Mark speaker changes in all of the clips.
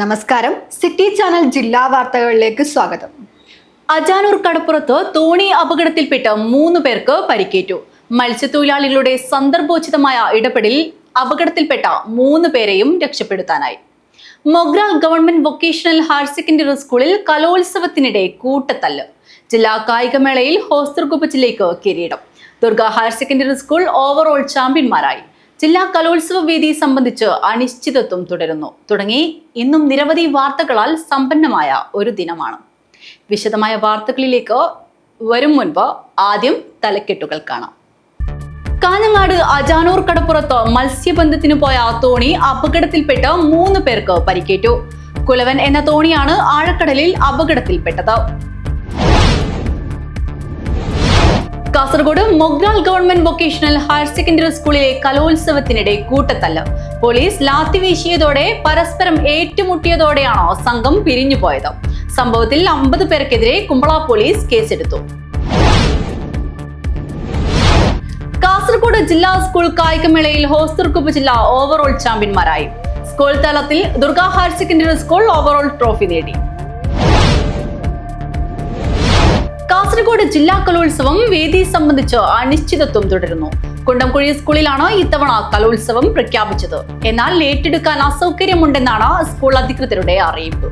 Speaker 1: നമസ്കാരം, city channel ജില്ലാ വാർത്തകളിലേക്ക് സ്വാഗതം.
Speaker 2: അജാനൂർ കടപ്പുറത്ത് തോണി അപകടത്തിൽപ്പെട്ട് 3 പേർക്ക് പരിക്കേറ്റു. മത്സ്യത്തൊഴിലാളികളുടെ സന്ദർഭോചിതമായ ഇടപെടലിൽ അപകടത്തിൽപ്പെട്ട 3 പേരെയും രക്ഷപ്പെടുത്താനായി. Mogral government vocational higher secondary സ്കൂളിൽ കലോത്സവത്തിനിടെ കൂട്ടത്തല്ല്. ജില്ലാ കായികമേളയിൽ ഹോസ്ദുർഗ് ഉപജില്ലയ്ക്ക് കിരീടം. Durga higher secondary school overall ചാമ്പ്യന്മാരായി. ജില്ലാ കലോത്സവ വേദി സംബന്ധിച്ച് അനിശ്ചിതത്വം തുടരുന്നു. തുടങ്ങി ഇന്നും നിരവധി വാർത്തകളാൽ സമ്പന്നമായ ഒരു ദിനമാണ്. വിശദമായ വാർത്തകളിലേക്ക് വരും മുൻപ് ആദ്യം തലക്കെട്ടുകൾ കാണാം. കാഞ്ഞങ്ങാട് അജാനൂർ കടപ്പുറത്ത് മത്സ്യബന്ധനത്തിന് പോയ തോണി അപകടത്തിൽപ്പെട്ട് 3 പേർക്ക് പരിക്കേറ്റു. കുലവൻ എന്ന തോണിയാണ് ആഴക്കടലിൽ അപകടത്തിൽപ്പെട്ടത്. Kasaragod Mogral government vocational higher secondary സ്കൂളിലെ കലോത്സവത്തിനിടെ കൂട്ടത്തല്ല്. പോലീസ് ലാത്തി വീശിയതോടെ പരസ്പരം ഏറ്റുമുട്ടിയതോടെയാണ് സംഘം പിരിഞ്ഞുപോയത്. സംഭവത്തിൽ 50 പേർക്കെതിരെ കുമ്പള പോലീസ് കേസെടുത്തു. കാസർഗോഡ് ജില്ലാ സ്കൂൾ കായികമേളയിൽ ഹോസ്ദുർഗ് ഉപജില്ല ഓവറോൾ ചാമ്പ്യന്മാരായി. സ്കൂൾ തലത്തിൽ Durga higher secondary school overall trophy നേടി. കാസർഗോഡ് ജില്ലാ കലോത്സവം വേദി സംബന്ധിച്ച് അനിശ്ചിതത്വം തുടരുന്നു. കുണ്ടംകുഴി സ്കൂളിലാണ് ഇത്തവണ കലോത്സവം പ്രഖ്യാപിച്ചത്. എന്നാൽ ഏറ്റെടുക്കാൻ അസൗകര്യമുണ്ടെന്നാണ് സ്കൂൾ അധികൃതരുടെ അറിയിപ്പ്.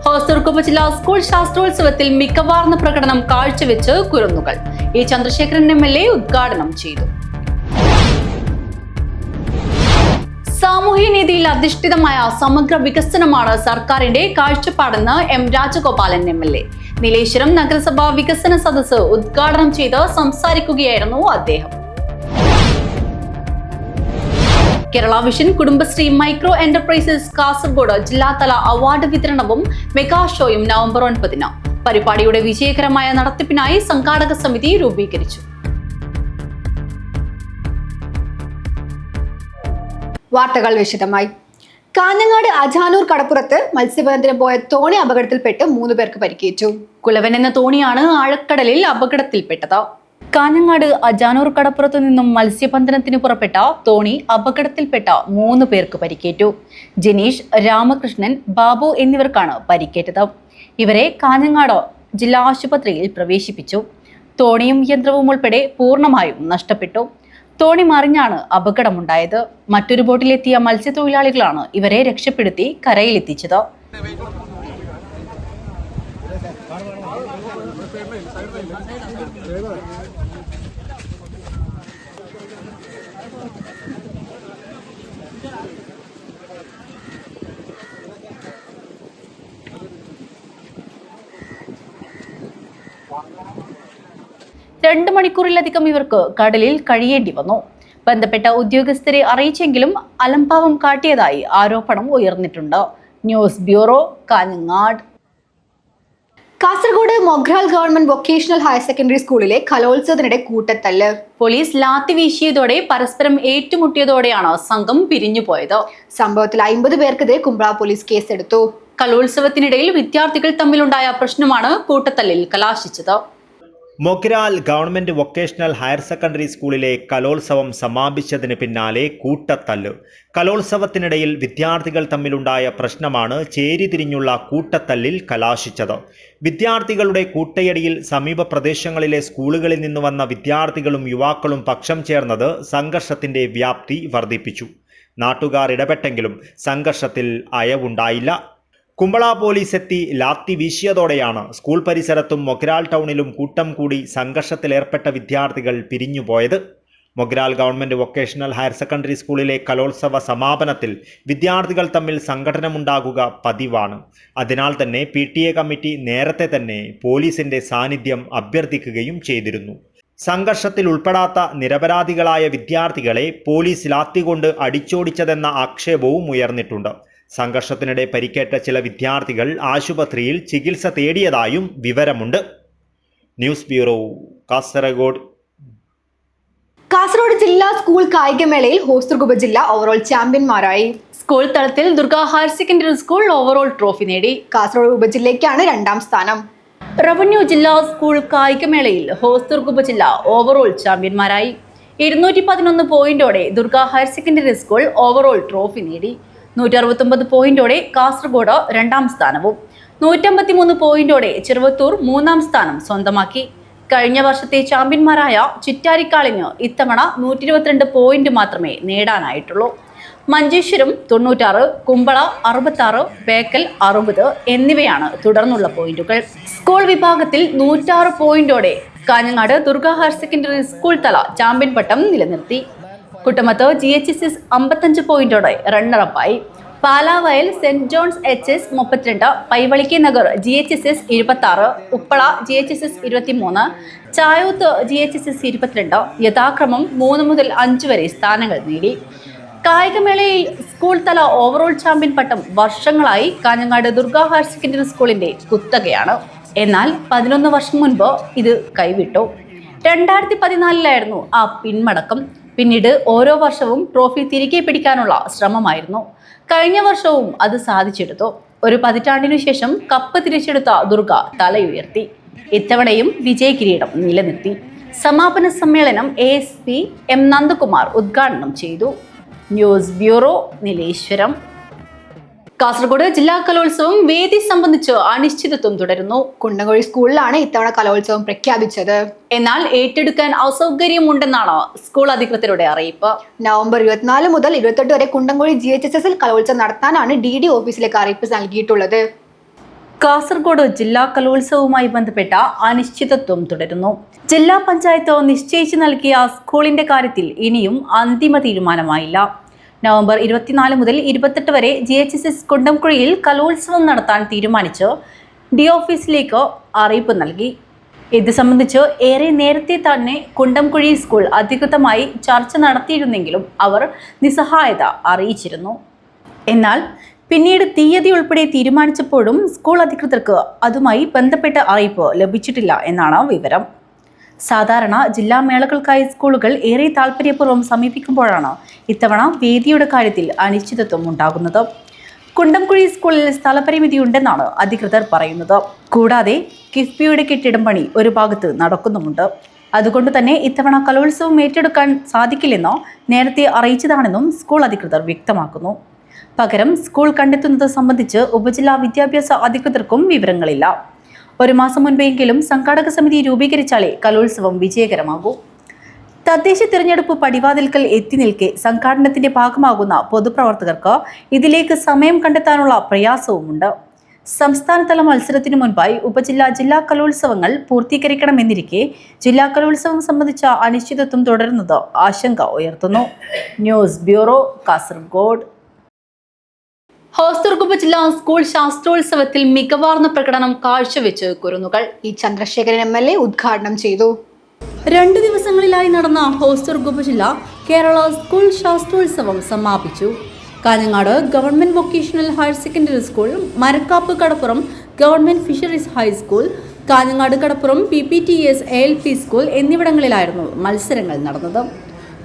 Speaker 2: ഹോസ്ദുർഗ് ഉപജില്ലാ സ്കൂൾ ശാസ്ത്രോത്സവത്തിൽ മികവാർന്ന പ്രകടനം കാഴ്ചവെച്ച് കുരുന്നുകൾ. ഇ ചന്ദ്രശേഖരൻ MLA ഉദ്ഘാടനം ചെയ്തു. സാമൂഹ്യനീതിയിൽ അധിഷ്ഠിതമായ സമഗ്ര വികസനമാണ് സർക്കാരിന്റെ കാഴ്ചപ്പാടെന്ന് M രാജഗോപാലൻ MLA. നീലേശ്വരം നഗരസഭാ വികസന സദസ്സ് ഉദ്ഘാടനം ചെയ്ത് സംസാരിക്കുകയായിരുന്നു അദ്ദേഹം. Kerala vision Kudumbashree micro enterprises Kasaragod ജില്ലാതല അവാർഡ് വിതരണവും മെഗാ ഷോയും നവംബർ 9-ന്. പരിപാടിയുടെ വിജയകരമായ നടത്തിപ്പിനായി സംഘാടക സമിതി രൂപീകരിച്ചു.
Speaker 1: വാർത്തകൾ വിശദമായി. കാഞ്ഞങ്ങാട് അജാനൂർ കടപ്പുറത്ത് മത്സ്യബന്ധനത്തിന് പോയ തോണി അപകടത്തിൽപ്പെട്ട് 3 പേർക്ക് പരിക്കേറ്റു.
Speaker 2: കുലവൻ എന്ന തോണിയാണ് ആഴക്കടലിൽ അപകടത്തിൽപ്പെട്ടത്. കാഞ്ഞങ്ങാട് അജാനൂർ കടപ്പുറത്തു നിന്നും മത്സ്യബന്ധനത്തിന് പുറപ്പെട്ട തോണി അപകടത്തിൽപ്പെട്ട 3 പേർക്ക് പരിക്കേറ്റു. ജനീഷ്, രാമകൃഷ്ണൻ, ബാബു എന്നിവർക്കാണ് പരിക്കേറ്റത്. ഇവരെ കാഞ്ഞങ്ങാട് ജില്ലാ ആശുപത്രിയിൽ പ്രവേശിപ്പിച്ചു. തോണിയും യന്ത്രവും ഉൾപ്പെടെ പൂർണ്ണമായും നഷ്ടപ്പെട്ടു. തോണി മറിഞ്ഞാണ് അപകടമുണ്ടായത്. മറ്റൊരു ബോട്ടിലെത്തിയ മത്സ്യത്തൊഴിലാളികളാണ് ഇവരെ രക്ഷപ്പെടുത്തി കരയിലെത്തിച്ചത്. രണ്ട് മണിക്കൂറിലധികം ഇവർക്ക് കടലിൽ കഴിയേണ്ടി വന്നു. ബന്ധപ്പെട്ട ഉദ്യോഗസ്ഥരെ അറിയിച്ചെങ്കിലും അലംഭാവം കാട്ടിയതായി ആരോപണം ഉയർന്നിട്ടുണ്ട്. News bureau, Kanhangad.
Speaker 1: Kasaragod Mogral government vocational higher secondary സ്കൂളിലെ കലോത്സവത്തിനിടെ കൂട്ടത്തല്ല്.
Speaker 2: പോലീസ് ലാത്തി വീശിയതോടെ പരസ്പരം ഏറ്റുമുട്ടിയതോടെയാണ് സംഘം പിരിഞ്ഞുപോയത്.
Speaker 1: സംഭവത്തിൽ 50 പേർക്കെതിരെ കുമ്പള പോലീസ് കേസെടുത്തു.
Speaker 2: കലോത്സവത്തിനിടയിൽ വിദ്യാർത്ഥികൾ തമ്മിലുണ്ടായ പ്രശ്നമാണ് കൂട്ടത്തല്ലിൽ കലാശിച്ചത്.
Speaker 3: Mogral government vocational higher secondary സ്കൂളിലെ കലോത്സവം സമാപിച്ചതിന് പിന്നാലെ കൂട്ടത്തല്ല്. കലോത്സവത്തിനിടയിൽ വിദ്യാർത്ഥികൾ തമ്മിലുണ്ടായ പ്രശ്നമാണ് ചേരിതിരിഞ്ഞുള്ള കൂട്ടത്തല്ലിൽ കലാശിച്ചത്. വിദ്യാർത്ഥികളുടെ കൂട്ടയടിയിൽ സമീപ പ്രദേശങ്ങളിലെ സ്കൂളുകളിൽ നിന്ന് വന്ന വിദ്യാർത്ഥികളും യുവാക്കളും പക്ഷം ചേർന്നത് സംഘർഷത്തിന്റെ വ്യാപ്തി വർദ്ധിപ്പിച്ചു. നാട്ടുകാർ ഇടപെട്ടെങ്കിലും സംഘർഷത്തിൽ അയവുണ്ടായില്ല. കുമ്പള പോലീസ് എത്തി ലാത്തി വീശിയതോടെയാണ് സ്കൂൾ പരിസരത്തും മൊഗ്രാൽ ടൗണിലും കൂട്ടം കൂടി സംഘർഷത്തിലേർപ്പെട്ട വിദ്യാർത്ഥികൾ പിരിഞ്ഞുപോയത്. Mogral government vocational higher secondary സ്കൂളിലെ കലോത്സവ സമാപനത്തിൽ വിദ്യാർത്ഥികൾ തമ്മിൽ സംഘടനമുണ്ടാകുക പതിവാണ്. അതിനാൽ തന്നെ PTA കമ്മിറ്റി നേരത്തെ തന്നെ പോലീസിന്റെ സാന്നിധ്യം അഭ്യർത്ഥിക്കുകയും ചെയ്തിരുന്നു. സംഘർഷത്തിൽ ഉൾപ്പെടാത്ത നിരപരാധികളായ വിദ്യാർത്ഥികളെ പോലീസ് ലാത്തി കൊണ്ട് അടിച്ചോടിച്ചതെന്ന ആക്ഷേപവും ഉയർന്നിട്ടുണ്ട്. സംഘർഷത്തിനിടെ പരിക്കേറ്റ ചില വിദ്യാർത്ഥികൾ ആശുപത്രിയിൽ ചികിത്സ തേടിയതായും വിവരമുണ്ട്. News bureau, Kasaragod.
Speaker 1: കാസർഗോഡ് ജില്ലാ സ്കൂൾ കായികമേളയിൽ ഹോസ്ദുർഗ് ഉപജില്ല ഓവറോൾ ചാമ്പ്യന്മാരായി.
Speaker 2: സ്കൂൾ തലത്തിൽ Durga higher secondary school overall trophy നേടി.
Speaker 1: കാസർഗോഡ് ഉപജില്ലയ്ക്കാണ് 2ാം സ്ഥാനം.
Speaker 2: റവന്യൂ ജില്ലാ സ്കൂൾ കായികമേളയിൽ ഹോസ്ദുർഗ് ഉപജില്ല ഓവറോൾ ചാമ്പ്യന്മാരായി. 211 പോയിന്റോടെ Durga higher secondary school overall trophy നേടി. 169 പോയിന്റോടെ കാസർഗോഡ് 2ാം സ്ഥാനവും 153 പോയിന്റോടെ ചെറുവത്തൂർ 3ാം സ്ഥാനം സ്വന്തമാക്കി. കഴിഞ്ഞ വർഷത്തെ ചാമ്പ്യന്മാരായ ചിറ്റാരിക്കാളിന് ഇത്തവണ 122 പോയിന്റ് മാത്രമേ നേടാനായിട്ടുള്ളൂ. മഞ്ചേശ്വരം 96, കുമ്പള 66, ബേക്കൽ 60 എന്നിവയാണ് തുടർന്നുള്ള പോയിന്റുകൾ. സ്കൂൾ വിഭാഗത്തിൽ 106 പോയിന്റോടെ Kanhangad Durga higher secondary school തല ചാമ്പ്യൻ പട്ടം നിലനിർത്തി. കുട്ടമത്ത് GHSS 55 പോയിന്റോടെ റണ്ണറപ്പായി. Palavayal saint John's HS 32, Paivalike Nagar GHSS 26, Uppala GHSS 23, Chayoth GHSS 22 യഥാക്രമം 3 മുതൽ 5 വരെ സ്ഥാനങ്ങൾ നേടി. കായികമേളയിൽ സ്കൂൾ തല ഓവറോൾ ചാമ്പ്യൻ പട്ടം വർഷങ്ങളായി കാഞ്ഞങ്ങാട് ദുർഗ ഹയർ സെക്കൻഡറി സ്കൂളിന്റെ കുത്തകയാണ്. എന്നാൽ 11 വർഷം മുൻപ് ഇത് കൈവിട്ടു. 2014 ആ പിന്മടക്കം. പിന്നീട് ഓരോ വർഷവും ട്രോഫി തിരികെ പിടിക്കാനുള്ള ശ്രമമായിരുന്നു. കഴിഞ്ഞ വർഷവും അത് സാധിച്ചെടുത്തു. ഒരു പതിറ്റാണ്ടിനു ശേഷം കപ്പ് തിരിച്ചെടുത്ത ദുർഗ തലയുയർത്തി. ഇത്തവണയും വിജയകിരീടം നിലനിർത്തി. സമാപന സമ്മേളനം ASP M നന്ദകുമാർ ഉദ്ഘാടനം ചെയ്തു. News bureau, Nileshwaram. കാസർഗോഡ് ജില്ലാ കലോത്സവം വേദി സംബന്ധിച്ച് അനിശ്ചിതത്വം തുടരുന്നു.
Speaker 1: കുണ്ടംകുഴി സ്കൂളിലാണ് ഇത്തവണ കലോത്സവം പ്രഖ്യാപിച്ചത്.
Speaker 2: എന്നാൽ ഏറ്റെടുക്കാൻ അസൗകര്യമുണ്ടെന്നാണ് സ്കൂൾ അധികൃതരുടെ അറിയിപ്പ്.
Speaker 1: നവംബർ 24 മുതൽ 28 വരെ കുണ്ടംകുഴി GHSSൽ കലോത്സവം നടത്താനാണ് DD ഓഫീസിലേക്ക് അറിയിപ്പ് നൽകിയിട്ടുള്ളത്.
Speaker 2: കാസർഗോഡ് ജില്ലാ കലോത്സവവുമായി ബന്ധപ്പെട്ട അനിശ്ചിതത്വം തുടരുന്നു. ജില്ലാ പഞ്ചായത്ത് നിശ്ചയിച്ചു നൽകിയ സ്കൂളിന്റെ കാര്യത്തിൽ ഇനിയും അന്തിമ തീരുമാനമായില്ല. നവംബർ 24 മുതൽ 28 വരെ GHSS കുണ്ടംകുഴിയിൽ കലോത്സവം നടത്താൻ തീരുമാനിച്ച് DD ഓഫീസിലേക്ക് അറിയിപ്പ് നൽകി. ഇത് സംബന്ധിച്ച് ഏറെ നേരത്തെ തന്നെ കുണ്ടംകുഴി സ്കൂൾ അധികൃതമായി ചർച്ച നടത്തിയിരുന്നെങ്കിലും അവർ നിസ്സഹായത അറിയിച്ചിരുന്നു. എന്നാൽ പിന്നീട് തീയതി ഉൾപ്പെടെ തീരുമാനിച്ചപ്പോഴും സ്കൂൾ അധികൃതർക്ക് അതുമായി ബന്ധപ്പെട്ട അറിയിപ്പ് ലഭിച്ചിട്ടില്ല എന്നാണ് വിവരം. സാധാരണ ജില്ലാ മേളകൾക്കായി സ്കൂളുകൾ ഏറെ താൽപര്യപൂർവ്വം സമീപിക്കുമ്പോഴാണ് ഇത്തവണ വേദിയുടെ കാര്യത്തിൽ അനിശ്ചിതത്വം ഉണ്ടാകുന്നത്. കുണ്ടംകുഴി സ്കൂളിൽ സ്ഥലപരിമിതിയുണ്ടെന്നാണ് അധികൃതർ പറയുന്നത്. കൂടാതെ കിഫ്ബിയുടെ കെട്ടിടം പണി ഒരു ഭാഗത്ത് നടക്കുന്നുമുണ്ട്. അതുകൊണ്ട് തന്നെ ഇത്തവണ കലോത്സവം ഏറ്റെടുക്കാൻ സാധിക്കില്ലെന്ന് നേരത്തെ അറിയിച്ചതാണെന്നും സ്കൂൾ അധികൃതർ വ്യക്തമാക്കുന്നു. പകരം സ്കൂൾ കണ്ടെത്തുന്നത് സംബന്ധിച്ച് ഉപജില്ലാ വിദ്യാഭ്യാസ അധികൃതർക്കും വിവരങ്ങളില്ല. ഒരു മാസം മുൻപെങ്കിലും സംഘാടക സമിതി രൂപീകരിച്ചാലേ കലോത്സവം വിജയകരമാകൂ. തദ്ദേശ തിരഞ്ഞെടുപ്പ് പടിവാതിൽക്കൽ എത്തി നിൽക്കെ സംഘാടനത്തിന്റെ ഭാഗമാകുന്ന പൊതുപ്രവർത്തകർക്ക് ഇതിലേക്ക് സമയം കണ്ടെത്താനുള്ള പ്രയാസവുമുണ്ട്. സംസ്ഥാനതല മത്സരത്തിനു മുൻപായി ജില്ലാ കലോത്സവങ്ങൾ പൂർത്തീകരിക്കണമെന്നിരിക്കെ ജില്ലാ കലോത്സവം സംബന്ധിച്ച അനിശ്ചിതത്വം തുടരുന്നത് ആശങ്ക ഉയർത്തുന്നു. News bureau, Kasaragod. ഹോസ്ദുർഗ് ഉപജില്ലാ സ്കൂൾ ശാസ്ത്രോത്സവത്തിൽ മികവാർന്ന പ്രകടനം കാഴ്ചവെച്ച് കുരുന്നുകൾ.
Speaker 1: ഈ ചന്ദ്രശേഖരൻ MLA ഉദ്ഘാടനം ചെയ്തു.
Speaker 2: 2 ദിവസങ്ങളിലായി നടന്ന ഹോസ്ദുർഗ് ഉപജില്ല കേരള സ്കൂൾ ശാസ്ത്രോത്സവം സമാപിച്ചു. Kanhangad government vocational higher secondary school, Marakkap Kadappuram government fisheries high school, Kanhangad Kadappuram PPTS ALP school എന്നിവിടങ്ങളിലായിരുന്നു മത്സരങ്ങൾ നടന്നത്.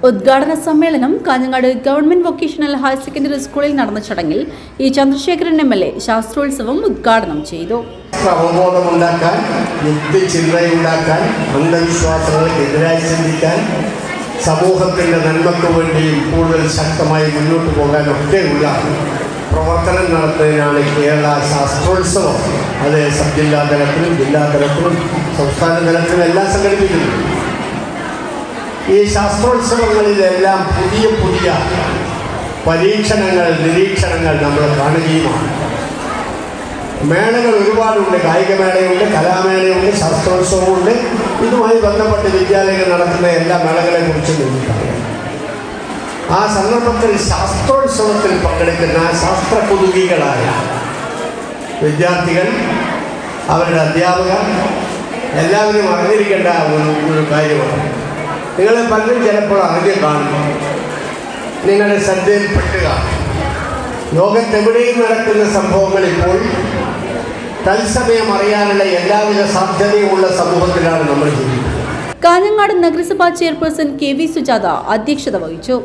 Speaker 2: ഉദ്ഘാടന സമ്മേളനം Kanhangad government vocational higher secondary സ്കൂളിൽ നടന്ന ചടങ്ങിൽ ഈ ചന്ദ്രശേഖരൻ MLA ശാസ്ത്രോത്സവം ഉദ്ഘാടനം ചെയ്തു.
Speaker 4: അവബോധമുണ്ടാക്കാൻ, യുക്തിചിന്തയുണ്ടാക്കാൻ, അന്ധവിശ്വാസങ്ങൾക്കെതിരായി ചിന്തിക്കാൻ, സമൂഹത്തിൻ്റെ നന്മയ്ക്ക് വേണ്ടിയും കൂടുതൽ ശക്തമായി മുന്നോട്ട് പോകാനൊക്കെയുള്ള പ്രവർത്തനം നടത്തുന്നതിനാണ് കേരള ശാസ്ത്രോത്സവം. അത് സബ് ജില്ലാ തലത്തിലും ജില്ലാ തലത്തിലും സംസ്ഥാന തലത്തിലും എല്ലാം സംഘടിപ്പിക്കുന്നു. ഈ ശാസ്ത്രോത്സവങ്ങളിലെല്ലാം പുതിയ പുതിയ പരീക്ഷണങ്ങൾ, നിരീക്ഷണങ്ങൾ നമ്മൾ കാണുകയുമാണ്. മേളകൾ ഒരുപാടുണ്ട്. കായികമേളയുണ്ട്, കലാമേളയുണ്ട്, ശാസ്ത്രോത്സവമുണ്ട്. ഇതുമായി ബന്ധപ്പെട്ട് വിദ്യാലയങ്ങൾ നടത്തുന്ന എല്ലാ മേളകളെക്കുറിച്ചും നമുക്കറിയാം. ആ സന്ദർഭത്തിൽ ശാസ്ത്രോത്സവത്തിൽ പങ്കെടുക്കുന്ന ശാസ്ത്രകുതുകികളായ വിദ്യാർത്ഥികൾ, അവരുടെ അധ്യാപകർ എല്ലാവരും അറിഞ്ഞിരിക്കേണ്ട ഒരു കാര്യമാണ്. നിങ്ങളെ പലരും ചിലപ്പോൾ അറിഞ്ഞു കാണും, നിങ്ങളുടെ ശ്രദ്ധയിൽപ്പെടുക. ലോകത്തെവിടെയും നടക്കുന്ന സംഭവങ്ങൾ ഇപ്പോൾ തത്സമയം അറിയാനുള്ള എല്ലാവിധ സാധ്യതയുമുള്ള സമൂഹത്തിലാണ് നമ്മൾ ജീവിക്കുന്നത്.
Speaker 2: കാഞ്ഞങ്ങാട് നഗരസഭാ ചെയർപേഴ്സൺ KV സുജാത അധ്യക്ഷത വഹിച്ചു.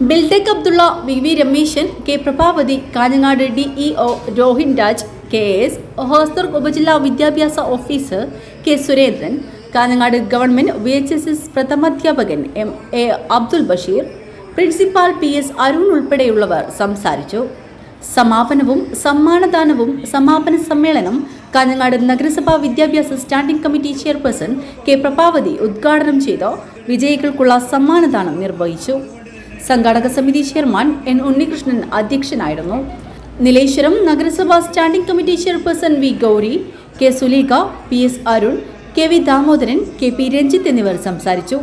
Speaker 2: Biltech Abdulla, VV Rameshan, K Prabhavathi, Kanhangad DEO Rohin Raj KS, Hosdurg ഉപജില്ലാ വിദ്യാഭ്യാസ officer K Surendran, Kanhangad government VHSS പ്രഥമാധ്യാപകൻ MA Abdul Basheer, principal PS Arun ഉൾപ്പെടെയുള്ളവർ സംസാരിച്ചു. സമാപനവും സമ്മാനദാനവും സമാപന സമ്മേളനം കാഞ്ഞങ്ങാട് നഗരസഭാ വിദ്യാഭ്യാസ standing committee chairperson K Prabhavathi ഉദ്ഘാടനം ചെയ്ത് വിജയികൾക്കുള്ള സമ്മാനദാനം നിർവഹിച്ചു. സംഘാടക സമിതി ചെയർമാൻ N ഉണ്ണികൃഷ്ണൻ അധ്യക്ഷനായിരുന്നു. നീലേശ്വരം നഗരസഭാ standing committee chairperson V Gauri, K Suleekha, PS Arun, KV Damodaran, KP Ranjith എന്നിവർ സംസാരിച്ചു.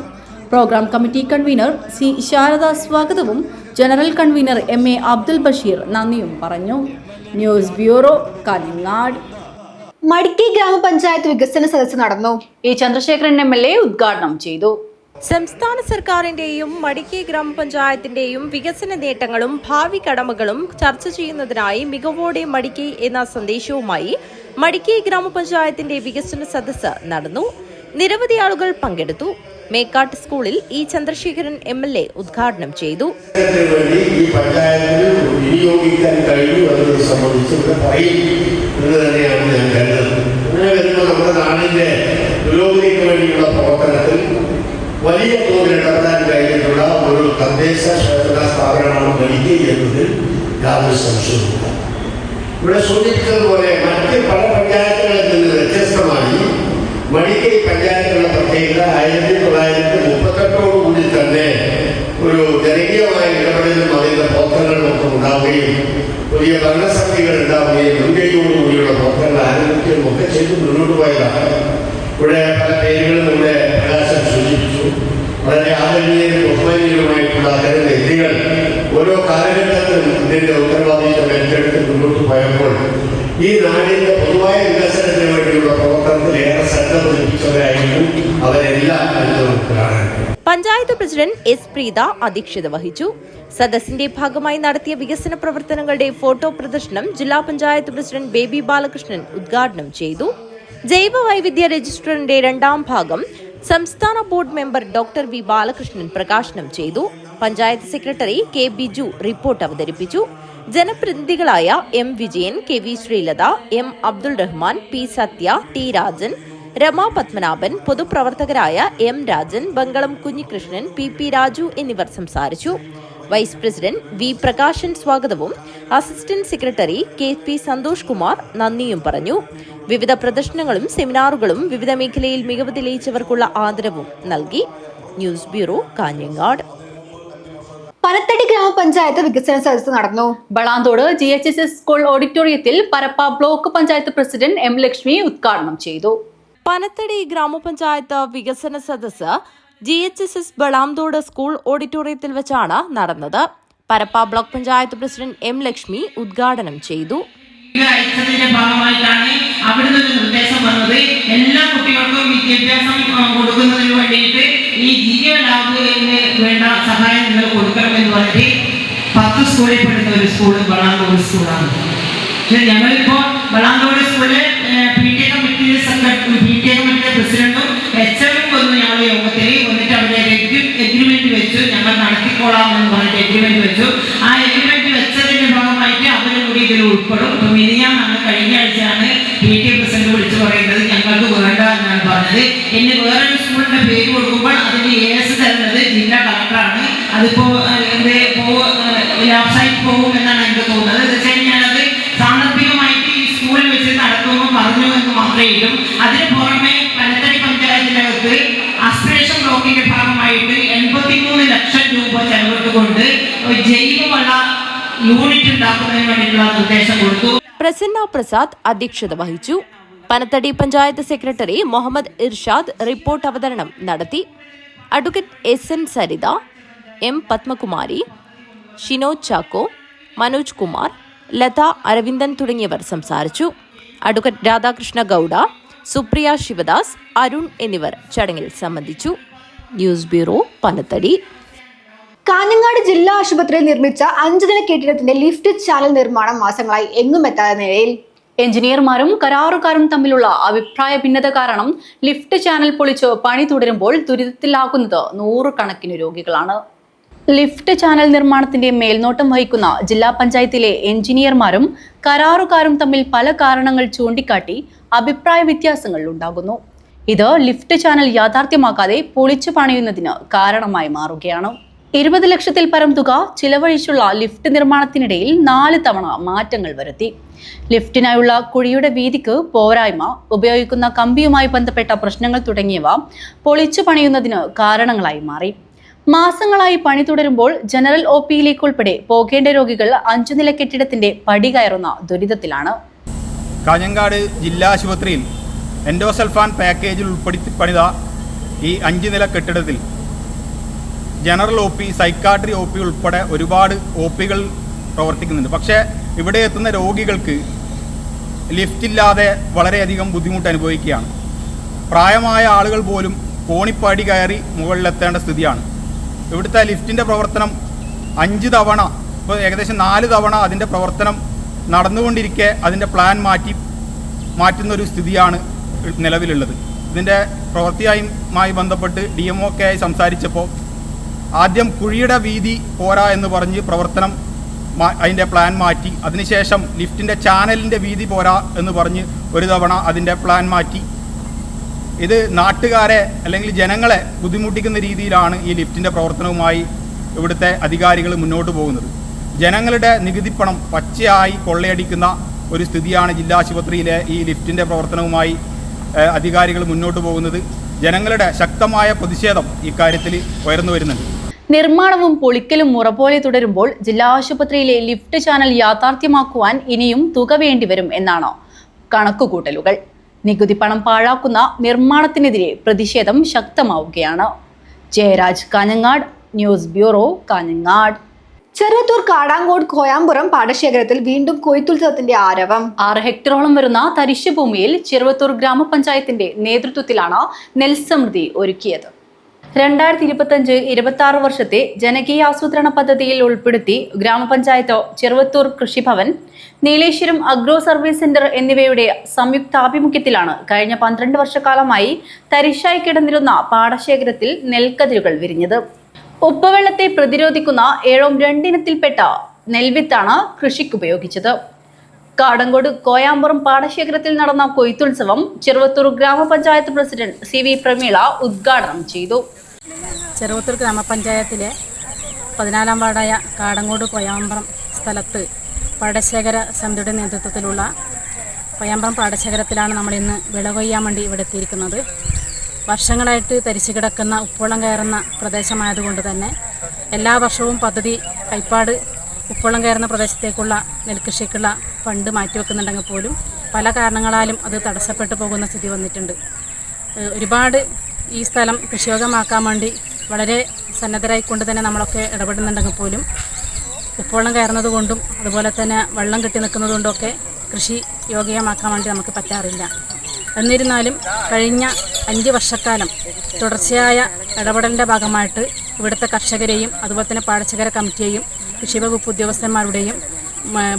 Speaker 2: Programme committee convener C Sharada സ്വാഗതവും general convener MA Abdul Basheer നന്ദിയും പറഞ്ഞു. News bureau, Kanhangad.
Speaker 1: മടിക്കൈ ഗ്രാമപഞ്ചായത്ത് വികസന സദസ്സ് നടന്നു.
Speaker 2: E ചന്ദ്രശേഖരൻ MLA ഉദ്ഘാടനം ചെയ്തു.
Speaker 5: സംസ്ഥാന സർക്കാരിന്റെയും മടിക്കൈ ഗ്രാമപഞ്ചായത്തിന്റെയും വികസന നേട്ടങ്ങളും ഭാവി കടമകളും ചർച്ച ചെയ്യുന്നതിനായി മികവോടെ മടിക്കൈ എന്ന സന്ദേശവുമായി മടിക്കൈ ഗ്രാമപഞ്ചായത്തിന്റെ വികസന സദസ്സ് നടന്നു. നിരവധി ആളുകൾ പങ്കെടുത്തു. മേക്കാട്ട് സ്കൂളിൽ E ചന്ദ്രശേഖരൻ MLA ഉദ്ഘാടനം ചെയ്തു.
Speaker 4: വലിയ തോതിൽ ഇടപെടാൻ കഴിഞ്ഞിട്ടുള്ള ഒരു തദ്ദേശ സ്വയംഭരണ സ്ഥാപനമാണ് മടിക്കൈ എന്നതിൽ യാതൊരു സംശയവുമില്ല. ഇവിടെ സൂചിപ്പിച്ചതുപോലെ മറ്റ് പല പഞ്ചായത്തുകളിൽ നിന്ന് വ്യത്യസ്തമായി മടിക്കൈ പഞ്ചായത്തുകളുടെ പ്രത്യേകത 1938 തന്നെ ഒരു ജനകീയമായ ഇടപെടലും അതിൻ്റെ പ്രവർത്തനങ്ങളും ഒക്കെ ഉണ്ടാവുകയും പുതിയ ഭരണസമിതികൾ ഉണ്ടാവുകയും മുൻകൈയോടുകൂടിയുള്ള പ്രവർത്തനങ്ങൾ ആരംഭിക്കുകയും ഒക്കെ ചെയ്ത് മുന്നോട്ട് പോയതാണ്. ഇവിടെ പല പേരുകളും ഇവിടെ പ്രകാശം സൂചിപ്പിച്ചു. വളരെ ആദരണീയരും ബഹുമാനീയരുമായിട്ടുള്ള അത്തരം വ്യക്തികൾ ഓരോ കാലഘട്ടത്തിലും ഇതിൻ്റെ ഉത്തരവാദിത്വം ഏറ്റെടുത്ത് മുന്നോട്ട് പോയപ്പോൾ ഈ നാടിൻ്റെ പൊതുവായ വികസനത്തിന് വേണ്ടിയുള്ള പ്രവർത്തനത്തിൽ ഏറെ ശ്രദ്ധ പതിപ്പിച്ചവരായിരുന്നു അവരെല്ലാം എന്ന് നമുക്ക് കാണാൻ.
Speaker 5: പഞ്ചായത്ത് പ്രസിഡന്റ് S പ്രീത അധ്യക്ഷത വഹിച്ചു. സദസ്സിന്റെ ഭാഗമായി നടത്തിയ വികസന പ്രവർത്തനങ്ങളുടെ ഫോട്ടോ പ്രദർശനം ജില്ലാ പഞ്ചായത്ത് പ്രസിഡന്റ് ബേബി ബാലകൃഷ്ണൻ ഉദ്ഘാടനം ചെയ്തു. ജൈവ വൈവിധ്യ രജിസ്റ്ററിന്റെ രണ്ടാം ഭാഗം സംസ്ഥാന board member doctor V Balakrishnan പ്രകാശനം ചെയ്തു. Panchayat secretary K Biju report അവതരിപ്പിച്ചു. ജനപ്രതിനിധികളായ M Vijayan, KV Sreelatha, M Abdul Rahman, P സത്യ, T Rajan, Rama Padmanabhan, പൊതുപ്രവർത്തകരായ M Rajan, Bangalam Kunhikrishnan, PP Raju എന്നിവർ സംസാരിച്ചു. വൈസ് പ്രസിഡന്റ് V പ്രകാശൻ സ്വാഗതവും assistant secretary KP Santhosh Kumar നന്ദിയും പറഞ്ഞു. വിവിധ പ്രദർശനങ്ങളും സെമിനാറുകളും വിവിധ മേഖലയിൽ മികവ് തെളിയിച്ചവർക്കുള്ള ആദരവും നൽകി. News bureau, Kanhangad.
Speaker 1: പനത്തടി ഗ്രാമപഞ്ചായത്ത് വികസന സദസ്സ് നടന്നു.
Speaker 2: ബളാന്തോട് GHSS സ്കൂൾ ഓഡിറ്റോറിയത്തിൽ Parappa block panchayat president M Lakshmi ഉദ്ഘാടനം ചെയ്തു.
Speaker 5: പനത്തടി ഗ്രാമപഞ്ചായത്ത് വികസന സദസ്സ് GHSS ബളാന്തോട് സ്കൂൾ ഓഡിറ്റോറിയത്തിൽ വെച്ചാണ് നടന്നത്. Parappa block panchayat president M Lakshmi ഉദ്ഘാടനം ചെയ്തു.
Speaker 6: അയച്ചതിന്റെ ഭാഗമായിട്ടാണ് അവിടുന്ന് ഒരു നിർദ്ദേശം വന്നത്. എല്ലാ കുട്ടികൾക്കും വിദ്യാഭ്യാസം കൊടുക്കുന്നതിന് വേണ്ടിയിട്ട് ഈ GA ലാബിന് വേണ്ട സഹായം നിങ്ങൾ കൊടുക്കണമെന്ന് പറഞ്ഞിട്ട് 10 സ്കൂളിൽ പെടുന്ന ഒരു സ്കൂൾ ബളാന്തോട് സ്കൂളാണ്. പക്ഷെ ഞങ്ങളിപ്പോ ബളാന്തോട് സ്കൂളിലെ PTA കമ്മിറ്റിയുടെ പ്രസിഡന്റും HM വന്നു ഞങ്ങളുടെ യോഗത്തിൽ വന്നിട്ട് അവരുടെ എഗ്രിമെന്റ് വെച്ചു. ഞങ്ങൾ നടത്തിക്കോളാമെന്ന് പറഞ്ഞിട്ട് എഗ്രിമെന്റ് വെച്ചു. ആ എഗ്രിമെന്റ് വെച്ചതിന്റെ ഭാഗമായിട്ട് അവരും കൂടി ഇതിൽ ഉൾപ്പെടും. ഇപ്പൊ മിനിഞ്ഞാണ് കഴിഞ്ഞ ആഴ്ചയാണ് PTA പ്രസിഡന്റ് വിളിച്ചു പറയുന്നത് ഞങ്ങൾക്ക് വേണ്ട എന്നാണ് പറഞ്ഞത്. ഇനി വേറൊരു സ്കൂളിന്റെ പേര് കൊടുക്കുമ്പോൾ അതിന്റെ AS തരുന്നത് ജില്ലാ കളക്ടറാണ്. അതിപ്പോ ലാപ്സായിട്ട് പോകും എന്നാണ് എനിക്ക് തോന്നുന്നത്. തീർച്ചയായും ഞാനത് സാന്ദർഭികമായിട്ട് ഈ സ്കൂളിൽ വെച്ച് നടക്കുമ്പോൾ പറഞ്ഞു എന്ന് മാത്രമേ ഇല്ലും. അതിന് പുറമെ പനത്തടി പഞ്ചായത്തിനകത്ത് അസ്പിറേഷൻ ബ്ലോക്കിന്റെ ഭാഗമായിട്ട് 83 ലക്ഷം രൂപ ചെലവിട്ടുകൊണ്ട് ജൈവവള യൂണിറ്റ് ഉണ്ടാക്കുന്നതിന് വേണ്ടിയിട്ടുള്ള നിർദ്ദേശം കൊടുത്തു.
Speaker 5: പ്രസന്ന പ്രസാദ് അധ്യക്ഷത വഹിച്ചു. പനത്തടി പഞ്ചായത്ത് സെക്രട്ടറി മുഹമ്മദ് ഇർഷാദ് റിപ്പോർട്ട് അവതരണം നടത്തി. Advocate SN Saritha, M Padmakumari, Shinoj Chacko, Manoj Kumar, Latha Aravindan തുടങ്ങിയവർ സംസാരിച്ചു. അഡ്വക്കേറ്റ് രാധാകൃഷ്ണ ഗൌഡ, സുപ്രിയ ശിവദാസ്, അരുൺ എന്നിവർ ചടങ്ങിൽ സംബന്ധിച്ചു. News bureau, Panathady.
Speaker 1: കാഞ്ഞങ്ങാട് ജില്ലാ ആശുപത്രിയിൽ നിർമ്മിച്ച 5 നില കെട്ടിടത്തിന്റെ ലിഫ്റ്റ് ചാനൽ നിർമ്മാണം മാസങ്ങളായി എങ്ങും എത്താത്ത നിലയിൽ.
Speaker 2: എഞ്ചിനീയർമാരും കരാറുകാരും തമ്മിലുള്ള അഭിപ്രായ ഭിന്നത കാരണം ലിഫ്റ്റ് ചാനൽ പൊളിച്ച് പണി തുടരുമ്പോൾ ദുരിതത്തിലാകുന്നത് 100 കണക്കിന് രോഗികളാണ്. ലിഫ്റ്റ് ചാനൽ നിർമ്മാണത്തിന്റെ മേൽനോട്ടം വഹിക്കുന്ന ജില്ലാ പഞ്ചായത്തിലെ എഞ്ചിനീയർമാരും കരാറുകാരും തമ്മിൽ പല കാരണങ്ങൾ ചൂണ്ടിക്കാട്ടി അഭിപ്രായ വ്യത്യാസങ്ങൾ ഉണ്ടാകുന്നു. ഇത് ലിഫ്റ്റ് ചാനൽ യാഥാർത്ഥ്യമാക്കാതെ പൊളിച്ചു പണിയുന്നതിന് കാരണമായി മാറുകയാണ്. 20 ലക്ഷത്തിൽ പരം തുക ചിലവഴിച്ചുള്ള ലിഫ്റ്റ് നിർമ്മാണത്തിനിടയിൽ 4 തവണ മാറ്റങ്ങൾ വരുത്തി. ലിഫ്റ്റിനായുള്ള കുഴിയുടെ വീതിക്ക് പോരായ്മ, ഉപയോഗിക്കുന്ന കമ്പിയുമായി ബന്ധപ്പെട്ട പ്രശ്നങ്ങൾ തുടങ്ങിയവ പൊളിച്ചു പണിയുന്നതിന് കാരണങ്ങളായി മാറി. മാസങ്ങളായി പണി തുടരുമ്പോൾ ജനറൽ OPയിലേക്ക് ഉൾപ്പെടെ പോകേണ്ട രോഗികൾ 5 നില കെട്ടിടത്തിന്റെ പടി കയറുന്ന ദുരിതത്തിലാണ്.
Speaker 7: കാഞ്ഞങ്ങാട് ജില്ലാ ആശുപത്രിയിൽ എൻഡോസൾഫാൻ പാക്കേജിൽ ഉൾപ്പെടുത്തി പണിത ഈ 5 നില കെട്ടിടത്തിൽ ജനറൽ OP, സൈക്കാട്രി OP ഉൾപ്പെടെ ഒരുപാട് OPകൾ പ്രവർത്തിക്കുന്നുണ്ട്. പക്ഷേ ഇവിടെ എത്തുന്ന രോഗികൾക്ക് ലിഫ്റ്റില്ലാതെ വളരെയധികം ബുദ്ധിമുട്ട് അനുഭവിക്കുകയാണ്. പ്രായമായ ആളുകൾ പോലും കോണിപ്പടി കയറി മുകളിലെത്തേണ്ട സ്ഥിതിയാണ്. ഇവിടുത്തെ ലിഫ്റ്റിൻ്റെ പ്രവർത്തനം 5 തവണ, ഇപ്പോൾ ഏകദേശം 4 തവണ അതിൻ്റെ പ്രവർത്തനം നടന്നുകൊണ്ടിരിക്കെ അതിൻ്റെ പ്ലാൻ മാറ്റുന്നൊരു സ്ഥിതിയാണ് നിലവിലുള്ളത്. ഇതിൻ്റെ പ്രവൃത്തിയുമായി ബന്ധപ്പെട്ട് DMO സംസാരിച്ചപ്പോൾ ആദ്യം കുഴിയുടെ വീതി പോരാ എന്ന് പറഞ്ഞ് പ്രവർത്തനം അതിൻ്റെ പ്ലാൻ മാറ്റി. അതിനുശേഷം ലിഫ്റ്റിൻ്റെ ചാനലിൻ്റെ വീതി പോരാ എന്ന് പറഞ്ഞ് ഒരു തവണ അതിൻ്റെ പ്ലാൻ മാറ്റി. ഇത് നാട്ടുകാരെ അല്ലെങ്കിൽ ജനങ്ങളെ ബുദ്ധിമുട്ടിക്കുന്ന രീതിയിലാണ് ഈ ലിഫ്റ്റിൻ്റെ പ്രവർത്തനവുമായി ഇവിടുത്തെ അധികാരികൾ മുന്നോട്ട് പോകുന്നത്. ജനങ്ങളുടെ നികുതിപ്പണം പച്ചയായി കൊള്ളയടിക്കുന്ന ഒരു സ്ഥിതിയാണ് ജില്ലാ ആശുപത്രിയിലെ ഈ ലിഫ്റ്റിൻ്റെ പ്രവർത്തനവുമായി അധികാരികൾ മുന്നോട്ട് പോകുന്നത്. ജനങ്ങളുടെ ശക്തമായ പ്രതിഷേധം ഇക്കാര്യത്തിൽ ഉയർന്നു വരുന്നുണ്ട്.
Speaker 2: നിർമ്മാണവും പൊളിക്കലും മുറ പോലെ തുടരുമ്പോൾ ജില്ലാ ആശുപത്രിയിലെ ലിഫ്റ്റ് ചാനൽ യാഥാർത്ഥ്യമാക്കുവാൻ ഇനിയും തുക വേണ്ടിവരും എന്നാണ് കണക്കുകൂട്ടലുകൾ. നികുതി പണം പാഴാക്കുന്ന നിർമ്മാണത്തിനെതിരെ പ്രതിഷേധം ശക്തമാവുകയാണ്. Jayaraj, Kanhangad, news bureau, Kanhangad.
Speaker 1: ചെറുവത്തൂർ കാടാങ്കോട് കോയാമ്പുറം പാടശേഖരത്തിൽ വീണ്ടും കൊയ്ത്തുത്സവത്തിന്റെ ആരവം.
Speaker 2: 6 ഹെക്ടറോളം വരുന്ന തരിശുഭൂമിയിൽ ചെറുവത്തൂർ ഗ്രാമപഞ്ചായത്തിന്റെ നേതൃത്വത്തിലാണ് നെൽസമൃദ്ധി ഒരുക്കിയത്. 2025-26 വർഷത്തെ ജനകീയ ആസൂത്രണ പദ്ധതിയിൽ ഉൾപ്പെടുത്തി ഗ്രാമപഞ്ചായത്ത്, ചെറുവത്തൂർ കൃഷിഭവൻ, നീലേശ്വരം അഗ്രോ സർവീസ് സെന്റർ എന്നിവയുടെ സംയുക്താഭിമുഖ്യത്തിലാണ് കഴിഞ്ഞ 12 വർഷക്കാലമായി തരിശായി കിടന്നിരുന്ന പാടശേഖരത്തിൽ നെൽക്കതിരുകൾ വിരിഞ്ഞത്. ഉപ്പുവെള്ളത്തെ പ്രതിരോധിക്കുന്ന 7 ഇനത്തിൽപ്പെട്ട നെൽവിത്താണ് കൃഷിക്ക് ഉപയോഗിച്ചത്. കാടങ്കോട് കോയാമ്പുറം പാടശേഖരത്തിൽ നടന്ന കൊയ്ത്തുത്സവം ചെറുവത്തൂർ ഗ്രാമപഞ്ചായത്ത് പ്രസിഡന്റ് CV പ്രമീള ഉദ്ഘാടനം ചെയ്തു.
Speaker 8: ചെറുവത്തൂർ ഗ്രാമപഞ്ചായത്തിലെ 14-ാം വാർഡായ കാടങ്കോട് കോയാമ്പുറം സ്ഥലത്ത് പാടശേഖര സമിതിയുടെ നേതൃത്വത്തിലുള്ള കോയാമ്പുറം പാടശേഖരത്തിലാണ് നമ്മളിന്ന് വിള കൊയ്യാൻ വേണ്ടി ഇവിടെ എത്തിയിരിക്കുന്നത്. വർഷങ്ങളായിട്ട് തരിച്ചു കിടക്കുന്ന ഉപ്പുവെള്ളം കയറുന്ന പ്രദേശമായതുകൊണ്ട് തന്നെ എല്ലാ വർഷവും പദ്ധതി കൈപ്പാട് ഉപ്പുവെള്ളം കയറുന്ന പ്രദേശത്തേക്കുള്ള നെൽകൃഷിക്കുള്ള ഫണ്ട് മാറ്റിവെക്കുന്നുണ്ടെങ്കിൽ പോലും പല കാരണങ്ങളാലും അത് തടസ്സപ്പെട്ടു പോകുന്ന സ്ഥിതി വന്നിട്ടുണ്ട്. ഒരുപാട് ഈ സ്ഥലം കൃഷിയോഗ്യമാക്കാൻ വേണ്ടി വളരെ സന്നദ്ധരായിക്കൊണ്ട് തന്നെ നമ്മളൊക്കെ ഇടപെടുന്നുണ്ടെങ്കിൽ പോലും ഉപ്പുവെള്ളം കയറുന്നത് കൊണ്ടും അതുപോലെ തന്നെ വെള്ളം കെട്ടി നിൽക്കുന്നത് കൊണ്ടൊക്കെ കൃഷി യോഗ്യമാക്കാൻ വേണ്ടി നമുക്ക് പറ്റാറില്ല. എന്നിരുന്നാലും കഴിഞ്ഞ 5 വർഷക്കാലം തുടർച്ചയായ ഇടപെടലിൻ്റെ ഭാഗമായിട്ട് ഇവിടുത്തെ കർഷകരെയും അതുപോലെ തന്നെ പാടശേഖര കമ്മിറ്റിയെയും കൃഷിവകുപ്പ് ഉദ്യോഗസ്ഥന്മാരുടെയും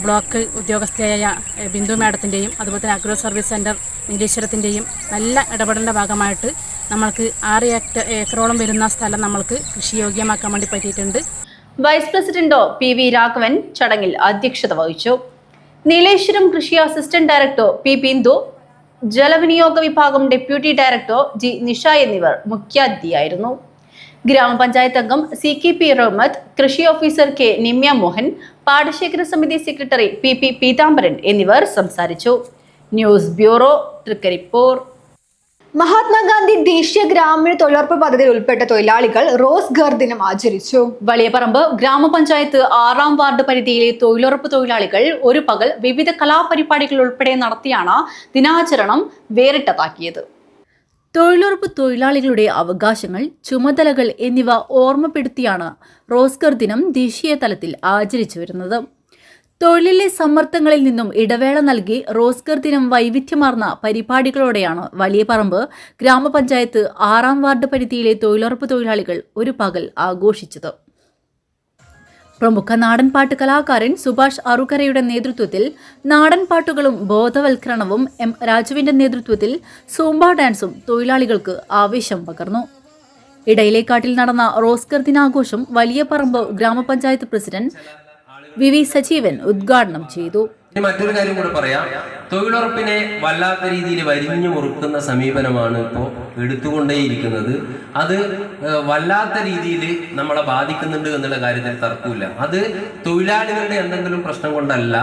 Speaker 8: ബ്ലോക്ക് ഉദ്യോഗസ്ഥയായ ബിന്ദു മാഡത്തിൻ്റെയും അതുപോലെ തന്നെ അഗ്രോ സർവീസ് സെൻറ്റർ നീലേശ്വരത്തിൻ്റെയും നല്ല ഇടപെടലിൻ്റെ ഭാഗമായിട്ട് നമ്മൾക്ക് 6 ഏക്കറോളം വരുന്ന സ്ഥലം നമ്മൾക്ക് കൃഷിയോഗ്യമാക്കാൻ വേണ്ടി പറ്റിയിട്ടുണ്ട്.
Speaker 2: വൈസ് പ്രസിഡന്റ് PV രാഘവൻ ചടങ്ങിൽ അധ്യക്ഷത വഹിച്ചു. നീലേശ്വരം കൃഷി അസിസ്റ്റന്റ് ഡയറക്ടർ P ബിന്ദു, ജലവിനിയോഗ വിഭാഗം ഡെപ്യൂട്ടി ഡയറക്ടർ G നിഷ എന്നിവർ മുഖ്യാതിഥിയായിരുന്നു. ഗ്രാമപഞ്ചായത്ത് അംഗം CKP റഹ്മത്ത്, കൃഷി ഓഫീസർ K നിമ്യ മോഹൻ, പാടശേഖര സമിതി സെക്രട്ടറി PP പീതാംബരൻ എന്നിവർ സംസാരിച്ചു. News bureau, Trikaripur.
Speaker 1: മഹാത്മാഗാന്ധി ദേശീയ ഗ്രാമീണ തൊഴിലുറപ്പ് പദ്ധതിയിൽ ഉൾപ്പെട്ട തൊഴിലാളികൾ റോസ്ഗർ ദിനം ആചരിച്ചു.
Speaker 2: വലിയപറമ്പ് ഗ്രാമപഞ്ചായത്ത് 6-ാം വാർഡ് പരിധിയിലെ തൊഴിലുറപ്പ് തൊഴിലാളികൾ ഒരു പകൽ വിവിധ കലാപരിപാടികൾ ഉൾപ്പെടെ നടത്തിയാണ് ദിനാചരണം വേറിട്ടതാക്കിയത്. തൊഴിലുറപ്പ് തൊഴിലാളികളുടെ അവകാശങ്ങൾ, ചുമതലകൾ എന്നിവ ഓർമ്മപ്പെടുത്തിയാണ് റോസ്ഗർ ദിനം ദേശീയ തലത്തിൽ ആചരിച്ചു വരുന്നത്. തൊഴിലിലെ സമ്മർദ്ദങ്ങളിൽ നിന്നും ഇടവേള നൽകി റോസ്ഗർ ദിനം വൈവിധ്യമാർന്ന പരിപാടികളോടെയാണ് വലിയപറമ്പ് ഗ്രാമപഞ്ചായത്ത് 6-ാം വാർഡ് പരിധിയിലെ തൊഴിലുറപ്പ് തൊഴിലാളികൾ ഒരു പകൽ ആഘോഷിച്ചത്. പ്രമുഖ നാടൻപാട്ട് കലാകാരൻ സുഭാഷ് അറുകരയുടെ നേതൃത്വത്തിൽ നാടൻ പാട്ടുകളും ബോധവൽക്കരണവും M രാജുവിന്റെ നേതൃത്വത്തിൽ സൂംബ ഡാൻസും തൊഴിലാളികൾക്ക് ആവേശം പകർന്നു. ഇടയിലേക്കാട്ടിൽ നടന്ന റോസ്ഗർ ദിനാഘോഷം വലിയപറമ്പ് ഗ്രാമപഞ്ചായത്ത് പ്രസിഡന്റ് VV സജീവൻ ഉദ്ഘാടനം ചെയ്തു.
Speaker 9: ഇനി മറ്റൊരു കാര്യം കൂടെ പറയാം. തൊഴിലുറപ്പിനെ വല്ലാത്ത രീതിയിൽ വരിഞ്ഞു മുറുക്കുന്ന സമീപനമാണ് ഇപ്പോൾ എടുത്തുകൊണ്ടേയിരിക്കുന്നത്. അത് വല്ലാത്ത രീതിയിൽ നമ്മളെ ബാധിക്കുന്നുണ്ട് എന്നുള്ള കാര്യത്തിൽ തർക്കമില്ല. അത് തൊഴിലാളികളുടെ എന്തെങ്കിലും പ്രശ്നം കൊണ്ടല്ല,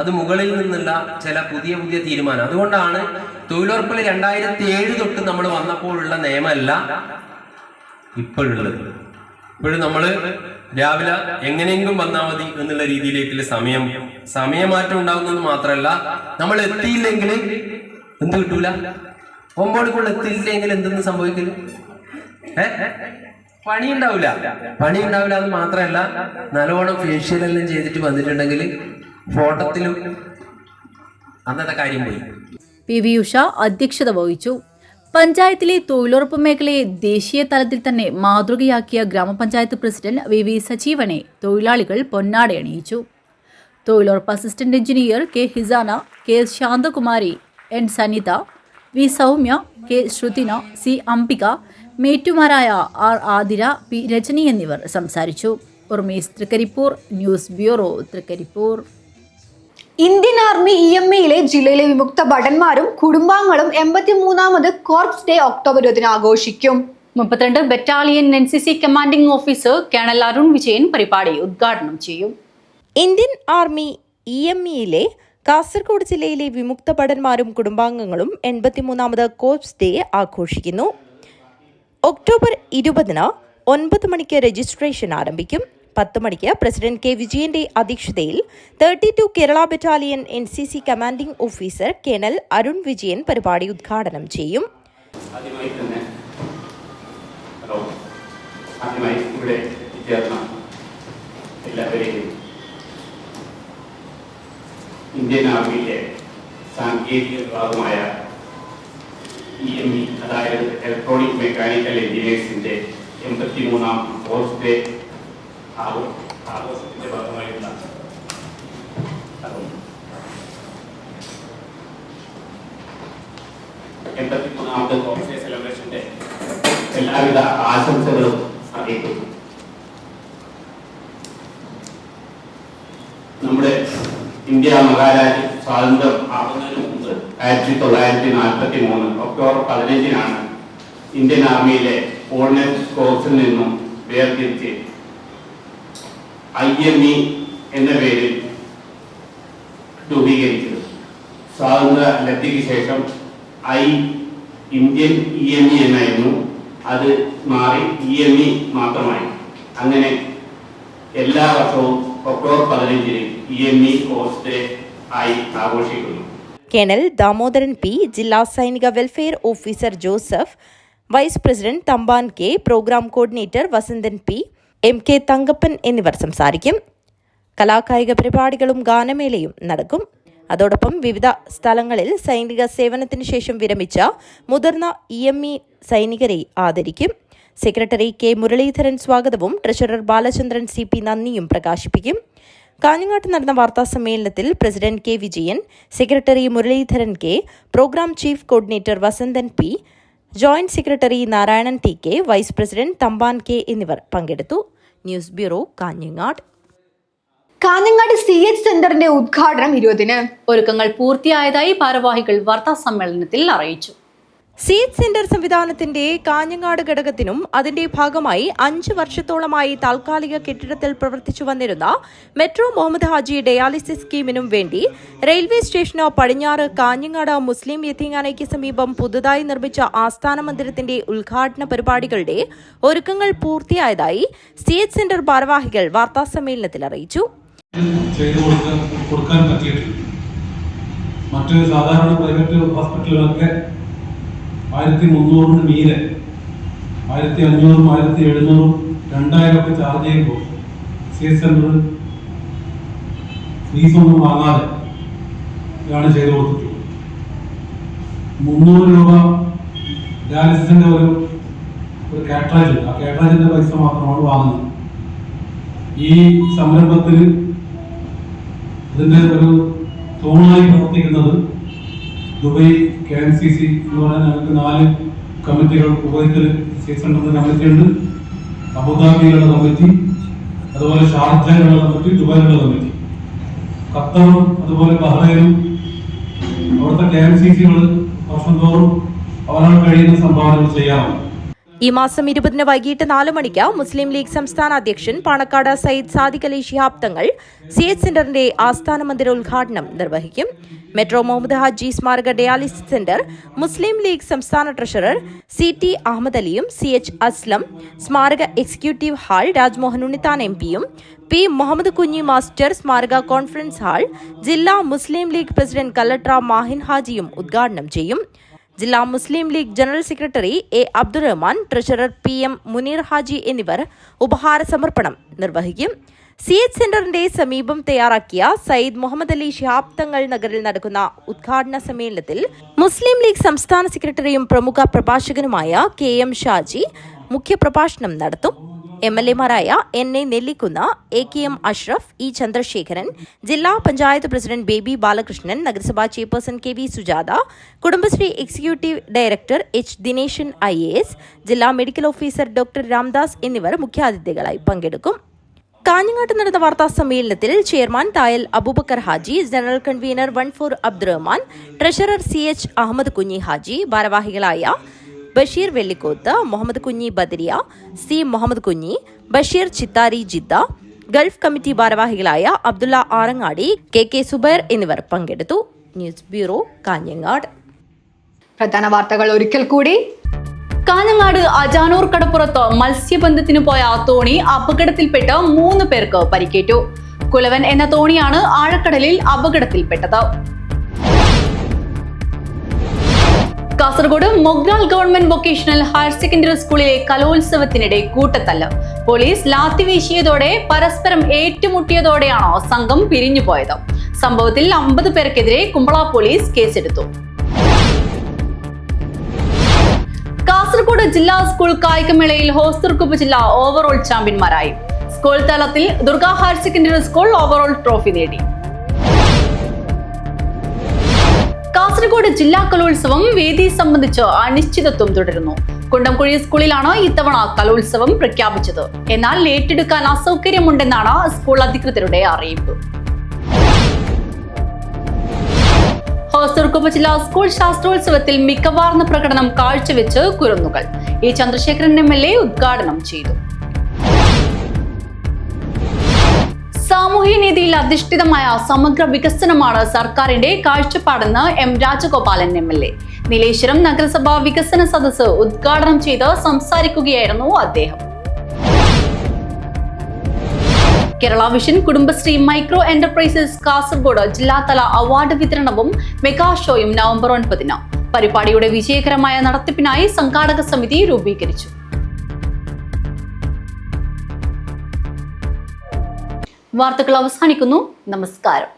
Speaker 9: അത് മുകളിൽ നിന്നുള്ള ചില പുതിയ പുതിയ തീരുമാനം. അതുകൊണ്ടാണ് തൊഴിലുറപ്പിൽ 2007 തൊട്ട് നമ്മൾ വന്നപ്പോഴുള്ള നിയമമല്ല ഇപ്പോഴുള്ളത്. ഇപ്പോഴും നമ്മൾ രാവിലെ എങ്ങനെയെങ്കിലും വന്നാൽ മതി എന്നുള്ള രീതിയിലേക്കുള്ള സമയമാറ്റം ഉണ്ടാകുന്നത് മാത്രമല്ല, നമ്മൾ എത്തിയില്ലെങ്കിൽ എന്ത് കിട്ടൂല, 9 മണിക്കുള്ള എത്തിയില്ലെങ്കിൽ എന്തെന്ന് സംഭവിക്കില്ല, പണി ഉണ്ടാവില്ല എന്ന് മാത്രമല്ല, നല്ലോണം ഫേഷ്യൽ എല്ലാം ചെയ്തിട്ട് വന്നിട്ടുണ്ടെങ്കിൽ ഫോട്ടോത്തിലും അന്നത്തെ കാര്യം പോയി.
Speaker 2: PV ഉഷ അധ്യക്ഷത വഹിച്ചു. പഞ്ചായത്തിലെ തൊഴിലുറപ്പ് മേഖലയെ ദേശീയ തലത്തിൽ തന്നെ മാതൃകയാക്കിയ ഗ്രാമപഞ്ചായത്ത് പ്രസിഡന്റ് VV സജീവനെ തൊഴിലാളികൾ പൊന്നാടയണിയിച്ചു. തൊഴിലുറപ്പ് assistant engineer K Hisana, K Shanthakumari, N Sanitha, V Soumya, K Shruthina, C Ambika, മേറ്റുമാരായ R ആതിര, P രജനി എന്നിവർ സംസാരിച്ചു. Urmees Trikaripur, news bureau Trikaripur.
Speaker 1: Indian army EMEയിലെ ജില്ലയിലെ വിമുക്ത ഭടന്മാരും കുടുംബാംഗങ്ങളും 83ാമത് കോർപ്സ് ഡേ ഒക്ടോബർ 20 ആഘോഷിക്കും.
Speaker 2: 32 battalion NCC commanding officer colonel Arun Vijayan പരിപാടി ഉദ്ഘാടനം ചെയ്യും.
Speaker 5: ഇന്ത്യൻ ആർമി EMEയിലെ കാസർഗോഡ് ജില്ലയിലെ വിമുക്ത ഭടന്മാരും കുടുംബാംഗങ്ങളും 83ാമത് കോർപ്സ് ഡേ ആഘോഷിക്കുന്നു. ഒക്ടോബർ 20 9 മണിക്ക് രജിസ്ട്രേഷൻ ആരംഭിക്കും. 10 മണിക്ക് പ്രസിഡന്റ് K വിജയന്റെ അധ്യക്ഷതയിൽ 32 Kerala battalion NCC commanding officer colonel Arun Vijayan പരിപാടി ഉദ്ഘാടനം ചെയ്യും.
Speaker 4: ഇന്ത്യൻ ആർമിയിലെ സാങ്കേതിക വിഭാഗമായ EME, അതായത് ഇലക്ട്രോണിക് മെക്കാനിക്കൽ എഞ്ചിനീയേഴ്സിന്റെ 83ാം കോർപ്സ് ഡേ ആഘോഷത്തിന്റെ ഭാഗമായിട്ടുള്ള 83ാമത് കോർപ്സ് ഡേ സെലിബ്രേഷന്റെ എല്ലാവിധ ആശംസകളും അറിയിക്കുന്നു. നമ്മുടെ ഇന്ത്യ മഹാരാജ്യം സ്വാതന്ത്ര്യം ആകുന്നതിന് മുമ്പ് 1943 ഒക്ടോബർ 15 ഇന്ത്യൻ ആർമിയിലെ ഓർഡിനൻസ് കോർപ്സിൽ നിന്നും വേർതിരിച്ച് IME എന്ന പേരിൽ രൂപീകരിച്ചത്. സ്വാതന്ത്ര്യ ലബ്ധിക്ക് ശേഷം ഇന്ത്യൻ EME എന്നായിരുന്നു, അത് മാറി EME മാത്രമായി. അങ്ങനെ എല്ലാ വർഷവും ഒക്ടോബർ 15 EME കോർപ്സ് ഡേ ആയി ആഘോഷിക്കുന്നു.
Speaker 5: കേണൽ ദാമോദരൻ P, ജില്ലാ സൈനിക welfare officer Joseph, vice president Thampan K, programme coordinator Vasanthan P, MK Thankappan എന്നിവർ സംസാരിക്കും. കലാകായിക പരിപാടികളും ഗാനമേളയും നടക്കും. അതോടൊപ്പം വിവിധ സ്ഥലങ്ങളിൽ സൈനിക സേവനത്തിന് ശേഷം വിരമിച്ച മുതിർന്ന EME സൈനികരെ ആദരിക്കും. സെക്രട്ടറി K മുരളീധരൻ സ്വാഗതവും ട്രഷറർ ബാലചന്ദ്രൻ CP നന്ദിയും പ്രകാശിപ്പിക്കും. കാഞ്ഞങ്ങാട്ട് നടന്ന വാർത്താ സമ്മേളനത്തിൽ president K Vijayan, secretary Muraleedharan K, programme chief coordinator Vasanthan P, joint secretary Narayanan TK, vice president Thampan K എന്നിവർ പങ്കെടുത്തു. News bureau Kanhangad.
Speaker 1: Kanhangad CH സെന്ററിന്റെ ഉദ്ഘാടനം 20-ന്.
Speaker 2: ഒരുക്കങ്ങൾ പൂർത്തിയായതായി ഭാരവാഹികൾ വാർത്താ സമ്മേളനത്തിൽ അറിയിച്ചു.
Speaker 5: CH സെന്റർ സംവിധാനത്തിന്റെ കാഞ്ഞങ്ങാട് ഘടകത്തിനും അതിന്റെ ഭാഗമായി 5 വർഷത്തോളമായി താൽക്കാലിക കെട്ടിടത്തിൽ പ്രവർത്തിച്ചു വന്നിരുന്ന മെട്രോ മുഹമ്മദ് ഹാജി ഡയാലിസിസ് സ്കീമിനും വേണ്ടി റെയിൽവേ സ്റ്റേഷന് പടിഞ്ഞാറ് കാഞ്ഞങ്ങാട് മുസ്ലിം യതീംഖാനയ്ക്ക് സമീപം പുതുതായി നിർമ്മിച്ച ആസ്ഥാന മന്ദിരത്തിന്റെ ഉദ്ഘാടന പരിപാടികളുടെ ഒരുക്കങ്ങൾ പൂർത്തിയായതായി CH സെന്റർ ഭാരവാഹികൾ വാർത്താ സമ്മേളനത്തിൽ അറിയിച്ചു.
Speaker 10: മറ്റ് സാധാരണ പ്രൈവറ്റ് ഹോസ്പിറ്റലുകളൊക്കെ 1300 മീതെ 1500, 1700, 2000 ഒക്കെ ചാർജ് ചെയ്യുമ്പോൾ CH സെന്റർ ഫീസൊന്നും വാങ്ങാതെ ആണ് ചെയ്തു കൊടുത്തിട്ടുള്ളത്. 300 രൂപ ഡയാലിസിന്റെ ഒരു കാറ്ററേജ് ഉണ്ട്. ആ കാറ്ററേജിന്റെ പൈസ മാത്രമാണ് വാങ്ങുന്നത്. ഈ സംരംഭത്തിൽ ഇതിന്റെ ഒരു തൂണായി പ്രവർത്തിക്കുന്നത് ദുബൈ KMCC എന്ന് പറഞ്ഞാൽ ഞങ്ങൾക്ക് 4 കമ്മിറ്റികൾ, കുവൈത്തിൽ CH സെന്ററിന്റെ കമ്മിറ്റിയുണ്ട്, അബുദാബിയിലുള്ള കമ്മിറ്റി, അതുപോലെ ഷാർജയിലുള്ള കമ്മിറ്റി, ദുബായിലുള്ള കമ്മിറ്റി. ഖത്തറും അതുപോലെ ബഹ്റൈനും അവിടുത്തെ KMCC-കൾ വർഷം തോറും അവരാൽ കഴിയുന്ന സംഭാവനകൾ ചെയ്യാറുണ്ട്.
Speaker 5: ഈ മാസം 20 വൈകിട്ട് 4 മണിക്ക് മുസ്ലിം ലീഗ് സംസ്ഥാന അധ്യക്ഷൻ പാണക്കാട് സയ്യിദ് സാദിഖ് അലി ശിഹാബ് തങ്ങൾ CH സെന്ററിന്റെ ആസ്ഥാന മന്ദിര ഉദ്ഘാടനം നിർവഹിക്കും. മെട്രോ മുഹമ്മദ് ഹാജി സ്മാരക ഡയാലിസിസ് സെന്റർ മുസ്ലിം ലീഗ് സംസ്ഥാന ട്രഷറർ CT അഹമ്മദ് അലിയും CH അസ്ലം, സ്മാരക എക്സിക്യൂട്ടീവ് ഹാൾ രാജ്മോഹൻ ഉണ്ണിത്താൻ MP-യും P മുഹമ്മദ് കുഞ്ഞി മാസ്റ്റർ സ്മാരക കോൺഫറൻസ് ഹാൾ ജില്ലാ മുസ്ലിം ലീഗ് പ്രസിഡന്റ് കല്ലട്ര മാഹിൻ ഹാജിയും ഉദ്ഘാടനം ചെയ്യും. ജില്ലാ Muslim League general secretary A Abdurahman, treasurer PM Muneer Haji എന്നിവർ ഉപഹാര സമർപ്പണം നിർവഹിക്കും. CH സെന്ററിന്റെ സമീപം തയ്യാറാക്കിയ സയ്യിദ് മുഹമ്മദ് അലി ശിഹാബ് തങ്ങൾ നഗറിൽ നടക്കുന്ന ഉദ്ഘാടന സമ്മേളനത്തിൽ മുസ്ലിം ലീഗ് സംസ്ഥാന സെക്രട്ടറിയും പ്രമുഖ പ്രഭാഷകനുമായ KM ഷാജി മുഖ്യപ്രഭാഷണം നടത്തും. MLA-മാരായ NA Nellikunnu, AKM Ashraf, E Chandrasekharan, ജില്ലാ പഞ്ചായത്ത് പ്രസിഡന്റ് ബേബി ബാലകൃഷ്ണൻ, നഗരസഭാ chairperson KV Sujatha, Kudumbashree executive director H Dineshan IAS, ജില്ലാ മെഡിക്കൽ ഓഫീസർ ഡോക്ടർ രാംദാസ് എന്നിവർ മുഖ്യാതിഥികളായി പങ്കെടുക്കും. കാഞ്ഞങ്ങാട്ട് നടന്ന വാർത്താ സമ്മേളനത്തിൽ chairman Thayal Abubakar Haji, general convener 14 Abdurahman, treasurer CH Ahammed Kunhi Haji, ഭാരവാഹികളായ Basheer Vellikoth, Muhammad Kunhi Badariya, C Muhammed Kunhi, Basheer Chithari Jeddah, Gulf committee ഭാരവാഹികളായ അബ്ദുള്ള ആറങ്ങാടി, KK സുബൈർ എന്നിവർ പങ്കെടുത്തു. News bureau, Kanhangad.
Speaker 1: പ്രധാന വാർത്തകൾ ഒരിക്കൽ കൂടി.
Speaker 2: കാഞ്ഞങ്ങാട് അജാനൂർ കടപ്പുറത്ത് മത്സ്യബന്ധനത്തിന് പോയ തോണി അപകടത്തിൽപ്പെട്ട് 3 പേർക്ക് പരിക്കേറ്റു. കുലവൻ എന്ന തോണിയാണ് ആഴക്കടലിൽ അപകടത്തിൽപ്പെട്ടത്. Kasaragod Mogral government vocational higher secondary സ്കൂളിലെ കലോത്സവത്തിനിടെ കൂട്ടത്തല്ല്. പോലീസ് ലാത്തി വീശിയതോടെ പരസ്പരം ഏറ്റുമുട്ടിയതോടെയാണ് സംഘം പിരിഞ്ഞുപോയത്. സംഭവത്തിൽ 50 പേർക്കെതിരെ കുമ്പള പോലീസ് കേസെടുത്തു. കാസർഗോഡ് ജില്ലാ സ്കൂൾ കായികമേളയിൽ ഹോസ്ദുർഗ് ഉപജില്ല ഓവറോൾ ചാമ്പ്യന്മാരായി. സ്കൂൾ തലത്തിൽ Durga higher secondary school overall trophy നേടി. കാസർഗോഡ് ജില്ലാ കലോത്സവം വേദി സംബന്ധിച്ച് അനിശ്ചിതത്വം തുടരുന്നു. കുണ്ടംകുഴി സ്കൂളിലാണ് ഇത്തവണ കലോത്സവം പ്രഖ്യാപിച്ചത്. എന്നാൽ ഏറ്റെടുക്കാൻ അസൗകര്യമുണ്ടെന്നാണ് സ്കൂൾ അധികൃതരുടെ അറിയിപ്പ്. ഹോസ്ദുർഗ് ഉപജില്ലാ സ്കൂൾ ശാസ്ത്രോത്സവത്തിൽ മികവാർന്ന പ്രകടനം കാഴ്ചവെച്ച് കുരുന്നുകൾ. E ചന്ദ്രശേഖരൻ MLA ഉദ്ഘാടനം ചെയ്തു. സാമൂഹ്യനീതിയിൽ അധിഷ്ഠിതമായ സമഗ്ര വികസനമാണ് സർക്കാരിന്റെ കാഴ്ചപ്പാടെന്ന് M രാജഗോപാലൻ MLA. നീലേശ്വരം നഗരസഭാ വികസന സദസ്സ് ഉദ്ഘാടനം ചെയ്ത് സംസാരിക്കുകയായിരുന്നു അദ്ദേഹം. Kerala vision Kudumbashree micro enterprises Kasaragod ജില്ലാതല അവാർഡ് വിതരണവും മെഗാ ഷോയും നവംബർ 9-ന്. പരിപാടിയുടെ വിജയകരമായ നടത്തിപ്പിനായി സംഘാടക സമിതി രൂപീകരിച്ചു. വാർത്തകൾ അവസാനിക്കുന്നു. നമസ്കാരം.